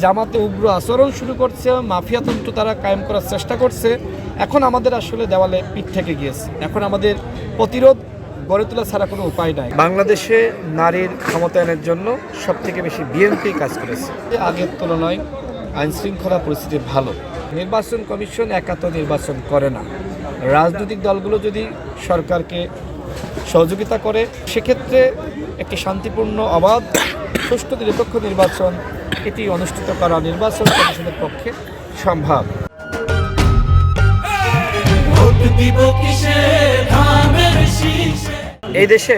জামাতে উগ্র আচরণ শুরু করছে, মাফিয়াতন্ত্র তারা কায়েম করার চেষ্টা করছে। এখন আমাদের আসলে দেওয়ালে পিঠ থেকে গিয়েছে। এখন আমাদের প্রতিরোধ গড়ে তোলা ছাড়া কোনো উপায় নাই। বাংলাদেশে নারীর ক্ষমতায়নের জন্য সবথেকে বেশি বিএনপি কাজ করেছে। আগের তুলনায় আইন শৃঙ্খলা পরিস্থিতি ভালো। নির্বাচন কমিশন একা তো নির্বাচন করে না। রাজনৈতিক দলগুলো যদি সরকারকে সহযোগিতা করে, সেক্ষেত্রে একটি শান্তিপূর্ণ, অবাধ, সুষ্ঠু, নিরপেক্ষ নির্বাচন এটি অনুষ্ঠিত করা নির্বাচন কমিশনের পক্ষে সম্ভব। এই দেশে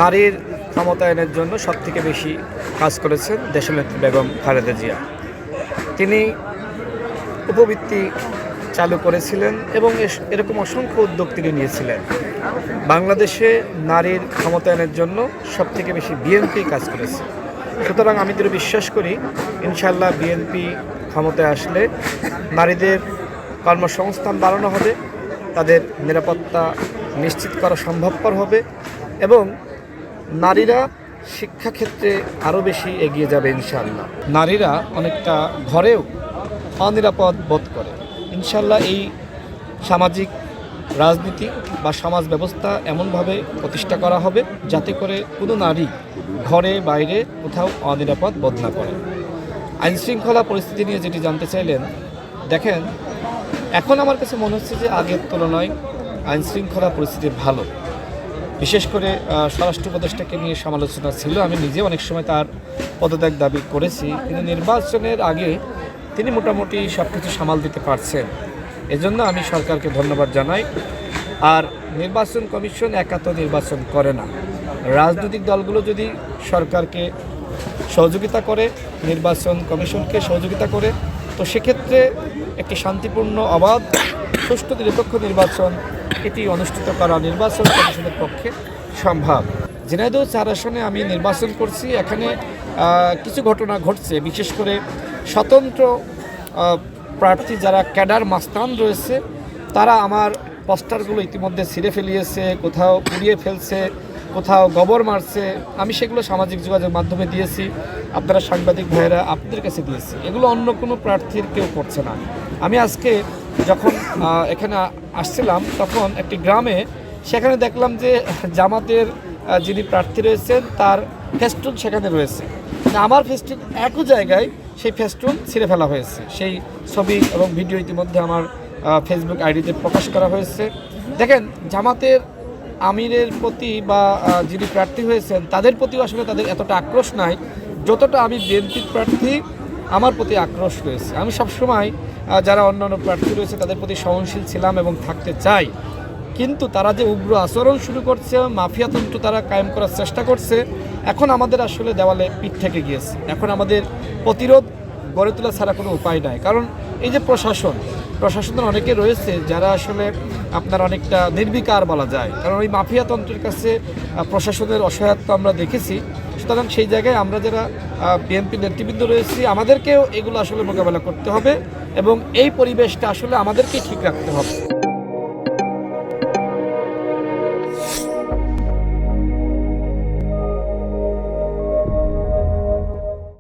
নারীর ক্ষমতায়নের জন্য সবথেকে বেশি কাজ করেছেন দেশনেত্রী বেগম খালেদা জিয়া। তিনি উপবৃত্তি চালু করেছিলেন এবং এরকম অসংখ্য উদ্যোগ তিনি নিয়েছিলেন। বাংলাদেশে নারীর ক্ষমতায়নের জন্য সবথেকে বেশি বিএনপি কাজ করেছে। সুতরাং আমি দৃঢ় বিশ্বাস করি, ইনশাআল্লাহ বিএনপি ক্ষমতায় আসলে নারীদের কর্মসংস্থান বাড়ানো হবে, তাদের নিরাপত্তা নিশ্চিত করা সম্ভবপর হবে এবং নারীরা শিক্ষাক্ষেত্রে আরও বেশি এগিয়ে যাবে ইনশাআল্লাহ। নারীরা অনেকটা ঘরেও অনিরাপদ বোধ করে। ইনশাআল্লাহ এই সামাজিক রাজনীতি বা সমাজ ব্যবস্থা এমনভাবে প্রতিষ্ঠা করা হবে যাতে করে কোনো নারী ঘরে বাইরে কোথাও অনিরাপদ বোধ না করে। আইন শৃঙ্খলা পরিস্থিতি নিয়ে যেটি জানতে চাইলেন, দেখেন, এখন আমার কাছে মনে হচ্ছে যে আগের তুলনায় আইন শৃঙ্খলা পরিস্থিতি ভালো। বিশেষ করে স্বরাষ্ট্র উপদেষ্টাকে নিয়ে সমালোচনা ছিল। আমি নিজে অনেক সময় তার পদত্যাগ দাবি করেছি, কিন্তু নির্বাচনের আগে তিনি মোটামুটি সব কিছু সামাল দিতে পারছেন। এজন্য আমি সরকারকে ধন্যবাদ জানাই। আর নির্বাচন কমিশন একা তো নির্বাচন করে না। রাজনৈতিক দলগুলো যদি সরকারকে সহযোগিতা করে, নির্বাচন কমিশনকে সহযোগিতা করে, তো সেক্ষেত্রে একটি শান্তিপূর্ণ, অবাধ, সুষ্ঠু, নিরপেক্ষ নির্বাচন এটি অনুষ্ঠিত করা নির্বাচন কমিশনের পক্ষে সম্ভব। ঝিনাইদহ 4 আসনে আমি নির্বাচন করছি। এখানে কিছু ঘটনা ঘটছে। বিশেষ করে স্বতন্ত্র প্রার্থী যারা ক্যাডার মাস্তান রয়েছে, তারা আমার পোস্টারগুলো ইতিমধ্যে ছিঁড়ে ফেলিয়েছে, কোথাও পুড়িয়ে ফেলছে, কোথাও গোবর মারছে। আমি সেগুলো সামাজিক যোগাযোগ মাধ্যমে দিয়েছি, আপনারা সাংবাদিক ভাইয়েরা আপনাদের কাছে দিয়েছি। এগুলো অন্য কোনো প্রার্থীর কেউ করছে না। আমি আজকে যখন এখানে আসছিলাম, তখন একটি গ্রামে সেখানে দেখলাম যে জামাতের যিনি প্রার্থী রয়েছেন তার ফেস্টুন সেখানে রয়েছে। আমার ফেস্টুন একই জায়গায় সেই ফেস্টুন ছিঁড়ে ফেলা হয়েছে। সেই ছবি এবং ভিডিও ইতিমধ্যে আমার ফেসবুক আইডিতে প্রকাশ করা হয়েছে। দেখেন, জামাতের আমিরের প্রতি বা যিনি প্রার্থী হয়েছেন তাদের প্রতিও আসলে তাদের এতটা আক্রোশ নাই যতটা আমি বিএনপির প্রার্থী আমার প্রতি আক্রোশ রয়েছে। আমি সবসময় যারা অন্যান্য প্রার্থী রয়েছে তাদের প্রতি সহনশীল ছিলাম এবং থাকতে চাই, কিন্তু তারা যে উগ্র আচরণ শুরু করছে, মাফিয়াতন্ত্র তারা কায়েম করার চেষ্টা করছে, এখন আমাদের আসলে দেওয়ালে পিঠ থেকে গিয়েছে। এখন আমাদের প্রতিরোধ গড়ে তোলা ছাড়া কোনো উপায় নাই। কারণ এই যে প্রশাসনের অনেকে রয়েছে যারা আসলে আপনার অনেকটা নির্বিকার বলা যায়, কারণ ওই মাফিয়াতন্ত্রের কাছে প্রশাসনের অসহায়ত্ব আমরা দেখেছি। সুতরাং সেই জায়গায় আমরা যারা বিএনপি নেতৃবৃন্দ রয়েছি, আমাদেরকেও এগুলো আসলে মোকাবেলা করতে হবে এবং এই পরিবেশটা আসলে আমাদেরকেই ঠিক রাখতে হবে।